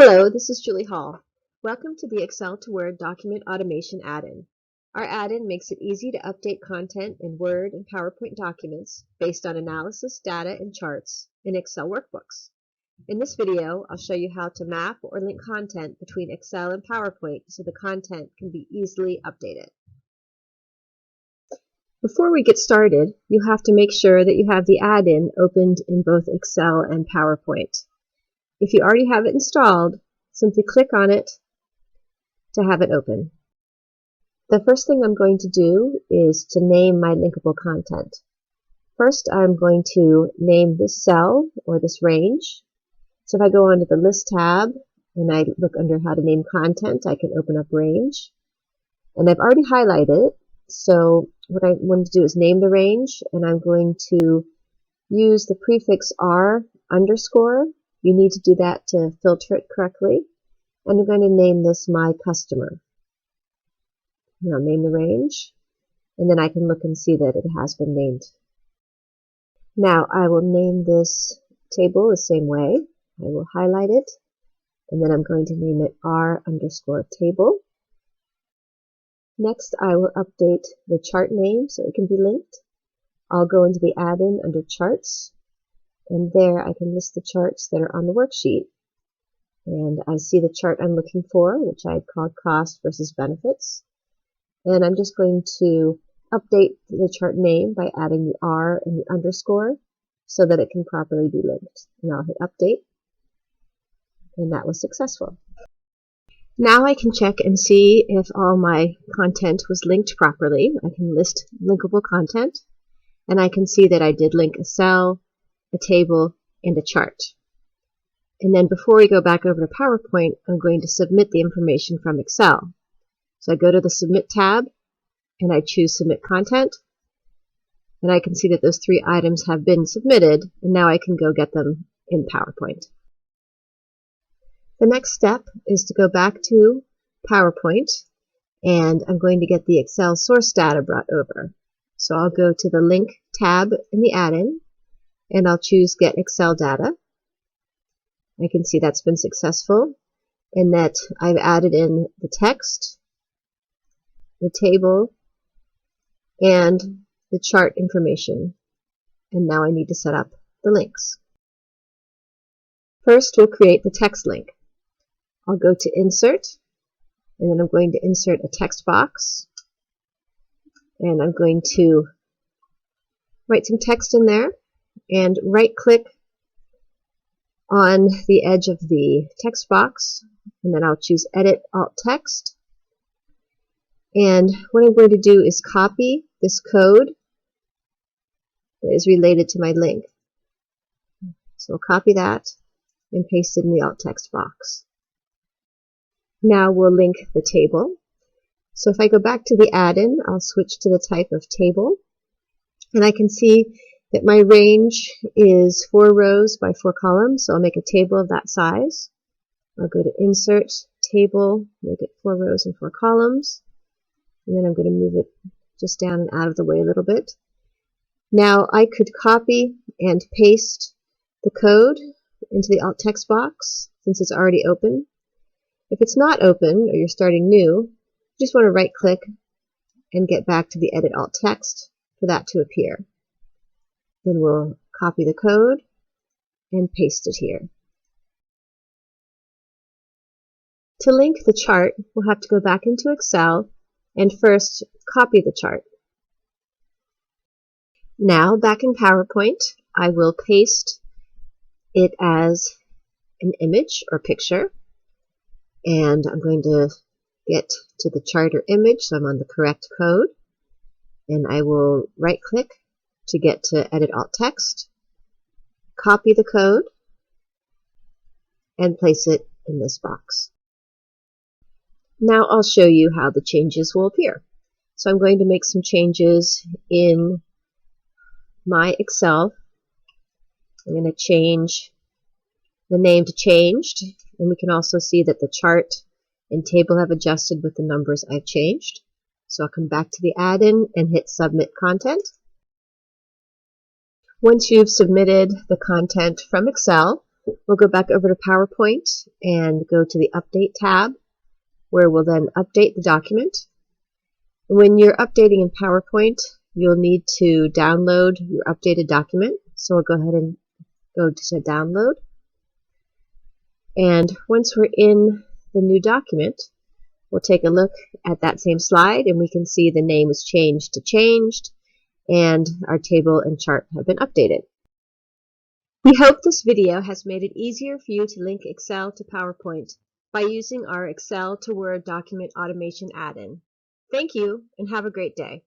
Hello, this is Julie Hall. Welcome to the Excel to Word Document Automation add-in. Our add-in makes it easy to update content in Word and PowerPoint documents based on analysis, data, and charts in Excel workbooks. In this video, I'll show you how to map or link content between Excel and PowerPoint so the content can be easily updated. Before we get started, you have to make sure that you have the add-in opened in both Excel and PowerPoint. If you already have it installed, simply click on it to have it open. The first thing I'm going to do is to name my linkable content. First, I'm going to name this cell or this range. So if I go onto the List tab and I look under How to Name Content, I can open up Range. And I've already highlighted it, so what I want to do is name the range, and I'm going to use the prefix R underscore. You need to do that to filter it correctly. And I'm going to name this My Customer. And I'll name the range, and then I can look and see that it has been named. Now I will name this table the same way. I will highlight it, and then I'm going to name it R underscore table. Next, I will update the chart name so it can be linked. I'll go into the add-in under Charts, and there I can list the charts that are on the worksheet. And I see the chart I'm looking for, which I called Cost versus Benefits. And I'm just going to update the chart name by adding the R and the underscore so that it can properly be linked. And I'll hit Update, and that was successful. Now I can check and see if all my content was linked properly. I can list linkable content, and I can see that I did link a cell, a table, and a chart. And then before we go back over to PowerPoint, I'm going to submit the information from Excel. So I go to the Submit tab, and I choose Submit Content, and I can see that those 3 items have been submitted, and now I can go get them in PowerPoint. The next step is to go back to PowerPoint, and I'm going to get the Excel source data brought over. So I'll go to the Link tab in the add-in, and I'll choose Get Excel Data. I can see that's been successful, and that I've added in the text, the table, and the chart information. And now I need to set up the links. First, we'll create the text link. I'll go to Insert, and then I'm going to insert a text box, and I'm going to write some text in there, and right-click on the edge of the text box, and then I'll choose Edit Alt Text. And what I'm going to do is copy this code that is related to my link. So I'll copy that and paste it in the alt text box. Now we'll link the table. So if I go back to the add-in, I'll switch to the type of table, and I can see that my range is 4 rows by 4 columns, so I'll make a table of that size. I'll go to Insert, Table, make it 4 rows and 4 columns, and then I'm going to move it just down and out of the way a little bit. Now I could copy and paste the code into the alt text box since it's already open. If it's not open or you're starting new, you just want to right click and get back to the Edit Alt Text for that to appear. Then we'll copy the code and paste it here. To link the chart, we'll have to go back into Excel and first copy the chart. Now, back in PowerPoint, I will paste it as an image or picture. And I'm going to get to the chart or image, so I'm on the correct code. And I will right-click to get to Edit Alt Text, copy the code, and place it in this box. Now I'll show you how the changes will appear. So I'm going to make some changes in my Excel. I'm going to change the name to Changed, and we can also see that the chart and table have adjusted with the numbers I've changed. So I'll come back to the add-in and hit Submit Content. Once you've submitted the content from Excel, We'll go back over to PowerPoint and go to the Update tab, where we'll then update the document. When you're updating in PowerPoint, you'll need to download your updated document. So we'll go ahead and go to Download. And once we're in the new document, we'll take a look at that same slide, and we can see the name is changed to Changed, and our table and chart have been updated. We hope this video has made it easier for you to link Excel to PowerPoint by using our Excel to Word document automation add-in. Thank you, and have a great day.